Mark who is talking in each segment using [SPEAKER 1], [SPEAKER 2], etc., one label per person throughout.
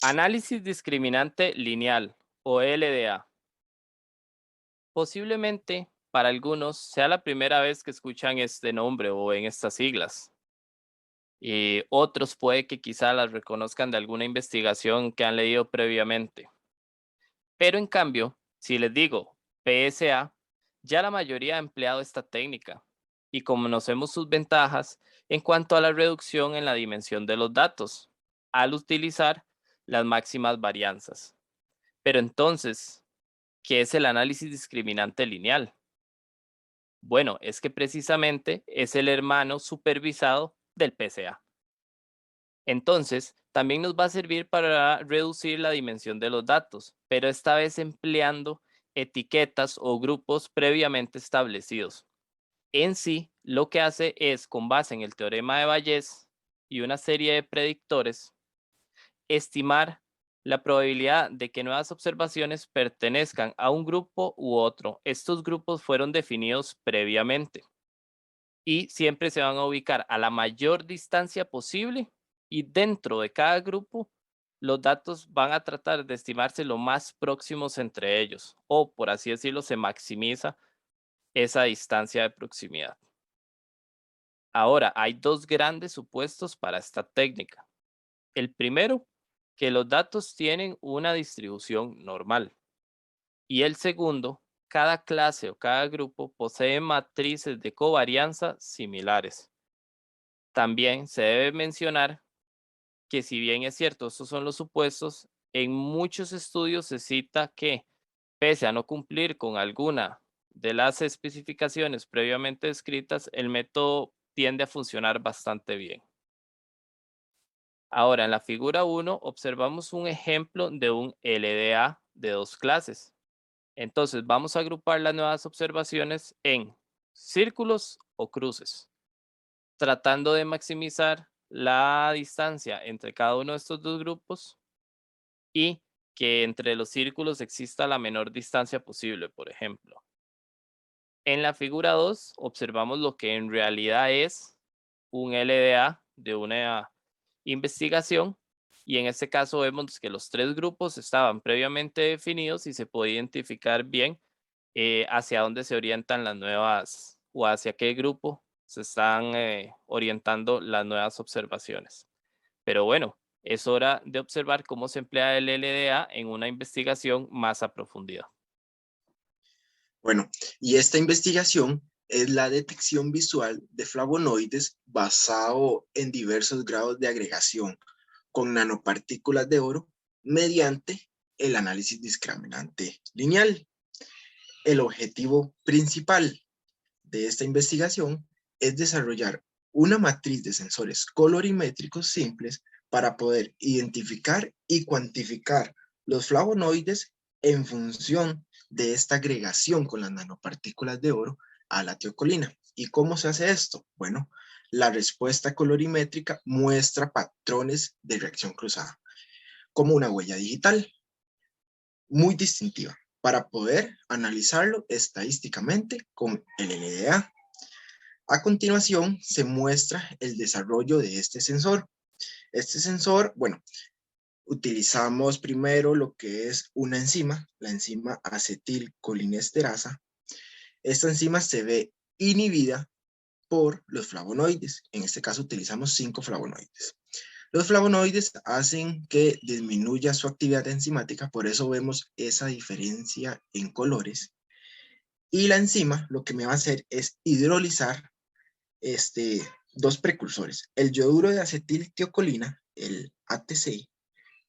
[SPEAKER 1] Análisis discriminante lineal o LDA. Posiblemente para algunos sea la primera vez que escuchan este nombre o en estas siglas. Y otros puede que quizá las reconozcan de alguna investigación que han leído previamente. Pero en cambio, si les digo PSA, ya la mayoría ha empleado esta técnica y conocemos sus ventajas en cuanto a la reducción en la dimensión de los datos al utilizar las máximas varianzas. Pero entonces, ¿qué es el análisis discriminante lineal? Bueno, es que precisamente es el hermano supervisado del PCA. Entonces, también nos va a servir para reducir la dimensión de los datos, pero esta vez empleando etiquetas o grupos previamente establecidos. En sí, lo que hace es, con base en el teorema de Bayes y una serie de predictores, estimar la probabilidad de que nuevas observaciones pertenezcan a un grupo u otro. Estos grupos fueron definidos previamente y siempre se van a ubicar a la mayor distancia posible y dentro de cada grupo los datos van a tratar de estimarse lo más próximos entre ellos o por así decirlo se maximiza esa distancia de proximidad. Ahora, hay dos grandes supuestos para esta técnica. El primero, que los datos tienen una distribución normal. Y el segundo, cada clase o cada grupo posee matrices de covarianza similares. También se debe mencionar que si bien es cierto, estos son los supuestos, en muchos estudios se cita que, pese a no cumplir con alguna de las especificaciones previamente descritas, el método tiende a funcionar bastante bien. Ahora, en la figura 1 observamos un ejemplo de un LDA de dos clases. Entonces, vamos a agrupar las nuevas observaciones en círculos o cruces, tratando de maximizar la distancia entre cada uno de estos dos grupos y que entre los círculos exista la menor distancia posible, por ejemplo. En la figura 2 observamos lo que en realidad es un LDA de una investigación y en este caso vemos que los tres grupos estaban previamente definidos y se puede identificar bien hacia dónde se orientan las nuevas o hacia qué grupo se están orientando las nuevas observaciones. Pero bueno, es hora de observar cómo se emplea el LDA en una investigación más a profundidad.
[SPEAKER 2] Bueno, y esta investigación es la detección visual de flavonoides basado en diversos grados de agregación con nanopartículas de oro mediante el análisis discriminante lineal. El objetivo principal de esta investigación es desarrollar una matriz de sensores colorimétricos simples para poder identificar y cuantificar los flavonoides en función de esta agregación con las nanopartículas de oro a la tiocolina. ¿Y cómo se hace esto? Bueno, la respuesta colorimétrica muestra patrones de reacción cruzada, como una huella digital muy distintiva, para poder analizarlo estadísticamente con el LDA. A continuación, se muestra el desarrollo de este sensor. Este sensor, bueno, utilizamos primero lo que es una enzima, la enzima acetilcolinesterasa. Esta enzima se ve inhibida por los flavonoides. En este caso utilizamos 5 flavonoides. Los flavonoides hacen que disminuya su actividad enzimática, por eso vemos esa diferencia en colores. Y la enzima lo que me va a hacer es hidrolizar dos precursores, el yoduro de acetiltiocolina, el ATC,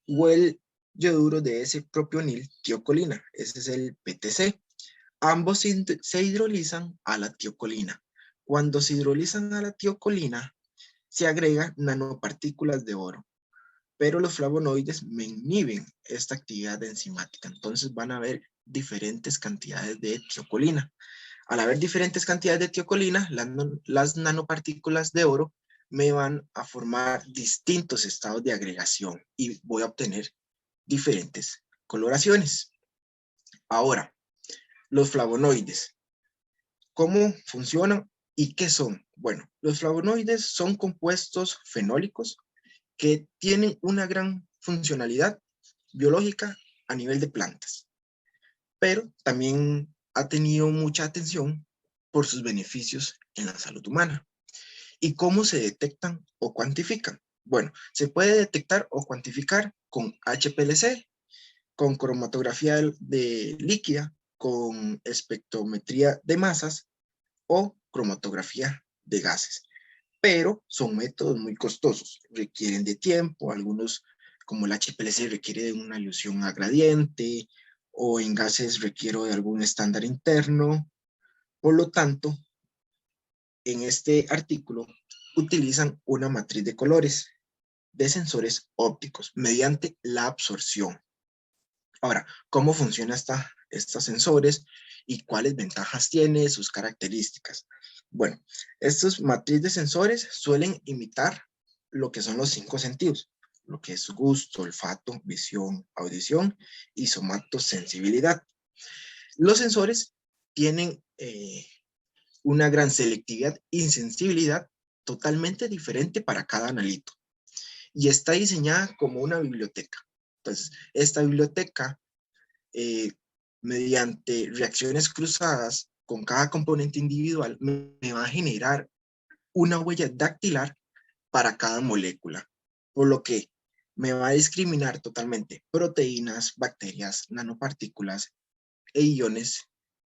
[SPEAKER 2] o el yoduro de S-propionil tiocolina, ese es el PTC. Ambos se hidrolizan a la tiocolina. Cuando se hidrolizan a la tiocolina, se agregan nanopartículas de oro, pero los flavonoides me inhiben esta actividad enzimática, entonces van a haber diferentes cantidades de tiocolina. Al haber diferentes cantidades de tiocolina, las nanopartículas de oro me van a formar distintos estados de agregación y voy a obtener diferentes coloraciones. Ahora, los flavonoides, ¿cómo funcionan y qué son? Bueno, los flavonoides son compuestos fenólicos que tienen una gran funcionalidad biológica a nivel de plantas, pero también ha tenido mucha atención por sus beneficios en la salud humana. ¿Y cómo se detectan o cuantifican? Bueno, se puede detectar o cuantificar con HPLC, con cromatografía de líquida, con espectrometría de masas o cromatografía de gases. Pero son métodos muy costosos, requieren de tiempo, algunos como el HPLC requiere de una ilusión a gradiente o en gases requiero de algún estándar interno. Por lo tanto, en este artículo utilizan una matriz de colores de sensores ópticos mediante la absorción. Ahora, ¿cómo funciona estos sensores y cuáles ventajas tiene, sus características? Bueno, estos matriz de sensores suelen imitar lo que son los 5 sentidos, lo que es gusto, olfato, visión, audición y somatosensibilidad. Los sensores tienen una gran selectividad y sensibilidad totalmente diferente para cada analito y está diseñada como una biblioteca. Entonces, esta biblioteca mediante reacciones cruzadas con cada componente individual, me va a generar una huella dactilar para cada molécula, por lo que me va a discriminar totalmente proteínas, bacterias, nanopartículas e iones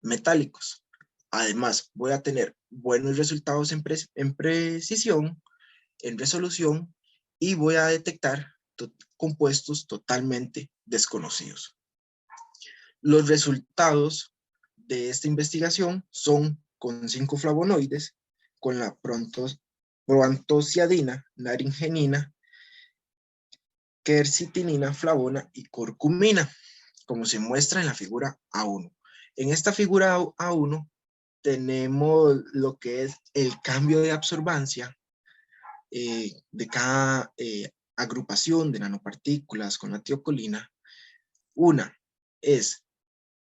[SPEAKER 2] metálicos. Además, voy a tener buenos resultados en precisión, en resolución, y voy a detectar compuestos totalmente desconocidos. Los resultados de esta investigación son con 5 flavonoides, con la proantociadina, naringenina, quercitinina, flavona y curcumina, como se muestra en la figura A1. En esta figura A1 tenemos lo que es el cambio de absorbancia de cada agrupación de nanopartículas con la tiocolina. Una es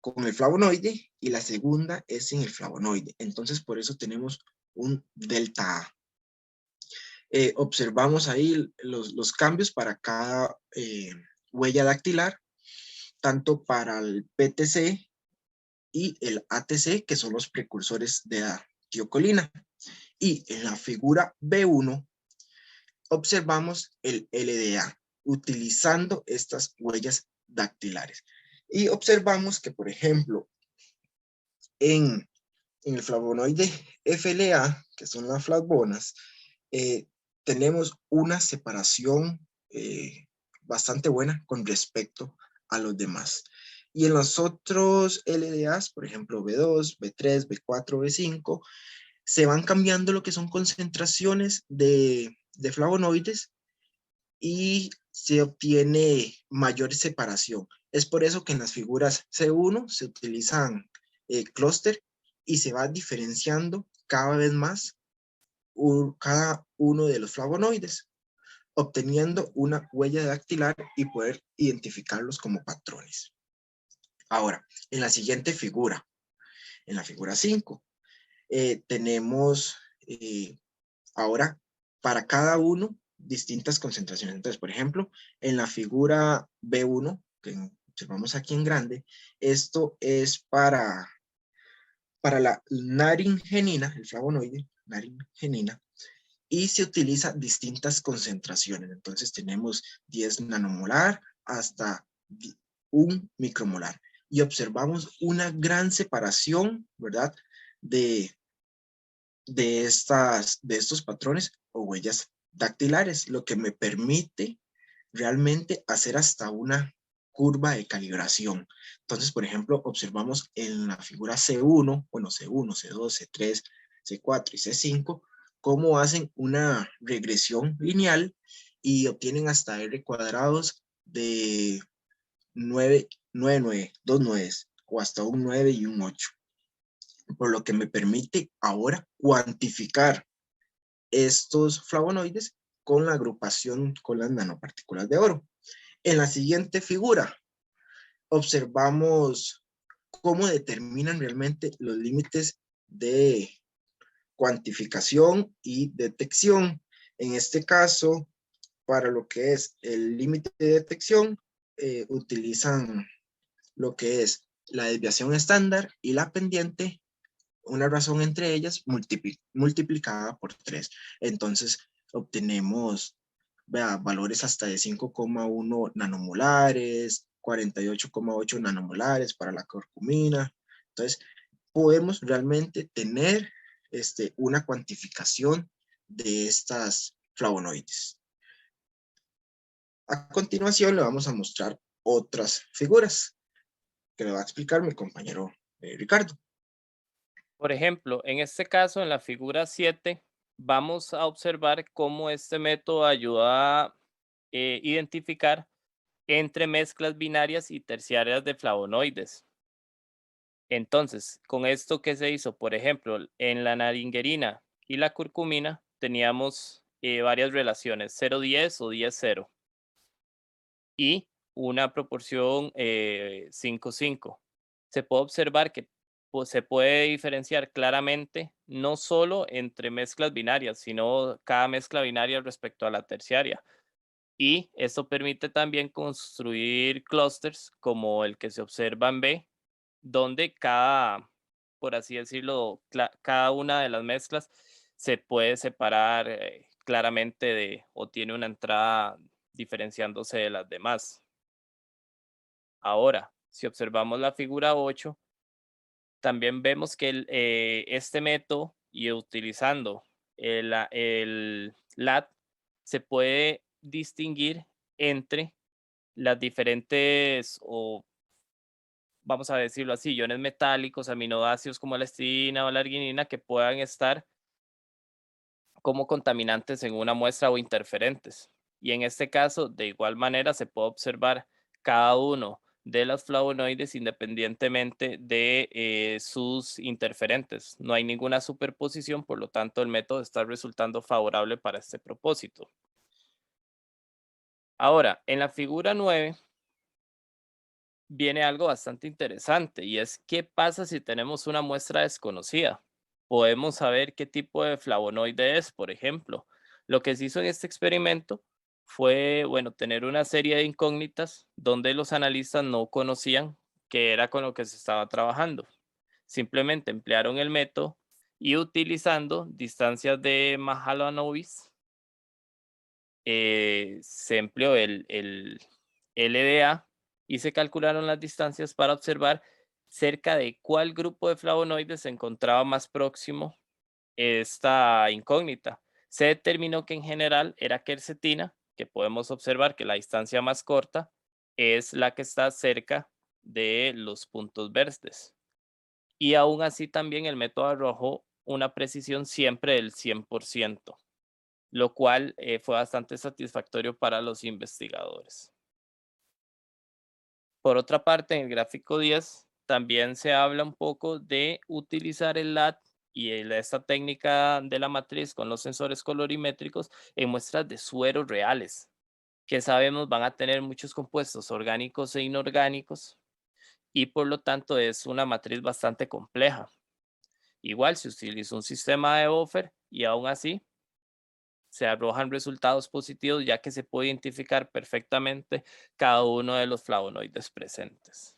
[SPEAKER 2] con el flavonoide y la segunda es sin el flavonoide. Entonces, por eso tenemos un delta A. Observamos ahí los cambios para cada huella dactilar, tanto para el PTC y el ATC, que son los precursores de la tiocolina. Y en la figura B1 observamos el LDA, utilizando estas huellas dactilares. Y observamos que, por ejemplo, en el flavonoide FLA, que son las flavonas, tenemos una separación bastante buena con respecto a los demás. Y en los otros LDAs, por ejemplo, B2, B3, B4, B5, se van cambiando lo que son concentraciones de flavonoides y se obtiene mayor separación. Es por eso que en las figuras C1 se utilizan clúster y se va diferenciando cada vez más cada uno de los flavonoides, obteniendo una huella dactilar y poder identificarlos como patrones. Ahora, en la siguiente figura, en la figura 5, tenemos ahora para cada uno distintas concentraciones. Entonces, por ejemplo, en la figura B1, que observamos aquí en grande, esto es para la naringenina, el flavonoide, naringenina, y se utiliza distintas concentraciones. Entonces tenemos 10 nanomolar hasta 1 micromolar. Y observamos una gran separación, ¿verdad? De estos patrones o huellas dactilares, lo que me permite realmente hacer hasta una curva de calibración. Entonces, por ejemplo, observamos en la figura C1, bueno, C1, C2, C3, C4 y C5, cómo hacen una regresión lineal y obtienen hasta R cuadrados de 9, 9, 9, 2 9 o hasta un 9 y un 8. Por lo que me permite ahora cuantificar estos flavonoides con la agrupación con las nanopartículas de oro. En la siguiente figura observamos cómo determinan realmente los límites de cuantificación y detección. En este caso, para lo que es el límite de detección, utilizan lo que es la desviación estándar y la pendiente, una razón entre ellas multiplicada por 3. Entonces obtenemos, vea, valores hasta de 5,1 nanomolares, 48,8 nanomolares para la curcumina. Entonces podemos realmente tener una cuantificación de estas flavonoides. A continuación le vamos a mostrar otras figuras que le va a explicar mi compañero Ricardo.
[SPEAKER 1] Por ejemplo, en este caso, en la figura 7, vamos a observar cómo este método ayuda a identificar entre mezclas binarias y terciarias de flavonoides. Entonces, con esto que se hizo, por ejemplo, en la naringuerina y la curcumina, teníamos varias relaciones, 0,10 o 10,0 y una proporción 5,5. Se puede observar que pues, se puede diferenciar claramente no solo entre mezclas binarias, sino cada mezcla binaria respecto a la terciaria. Y esto permite también construir clústeres como el que se observa en B, donde cada, por así decirlo, cada una de las mezclas se puede separar claramente de o tiene una entrada diferenciándose de las demás. Ahora, si observamos la figura 8, también vemos que este método y utilizando el LAT se puede distinguir entre las diferentes, o vamos a decirlo así, iones metálicos, aminoácidos como la estirina o la arginina que puedan estar como contaminantes en una muestra o interferentes. Y en este caso, de igual manera, se puede observar cada uno de los flavonoides independientemente de sus interferentes. No hay ninguna superposición, por lo tanto, el método está resultando favorable para este propósito. Ahora, en la figura 9 viene algo bastante interesante y es qué pasa si tenemos una muestra desconocida. Podemos saber qué tipo de flavonoide es, por ejemplo. Lo que se hizo en este experimento fue, bueno, tener una serie de incógnitas donde los analistas no conocían qué era con lo que se estaba trabajando. Simplemente emplearon el método y utilizando distancias de Mahalanobis, se empleó el LDA y se calcularon las distancias para observar cerca de cuál grupo de flavonoides se encontraba más próximo esta incógnita. Se determinó que en general era quercetina, que podemos observar que la distancia más corta es la que está cerca de los puntos verdes. Y aún así también el método arrojó una precisión siempre del 100%, lo cual fue bastante satisfactorio para los investigadores. Por otra parte, en el gráfico 10 también se habla un poco de utilizar el LAT y esta técnica de la matriz con los sensores colorimétricos en muestras de sueros reales, que sabemos van a tener muchos compuestos orgánicos e inorgánicos y por lo tanto es una matriz bastante compleja. Igual se utiliza un sistema de buffer y aún así se arrojan resultados positivos ya que se puede identificar perfectamente cada uno de los flavonoides presentes.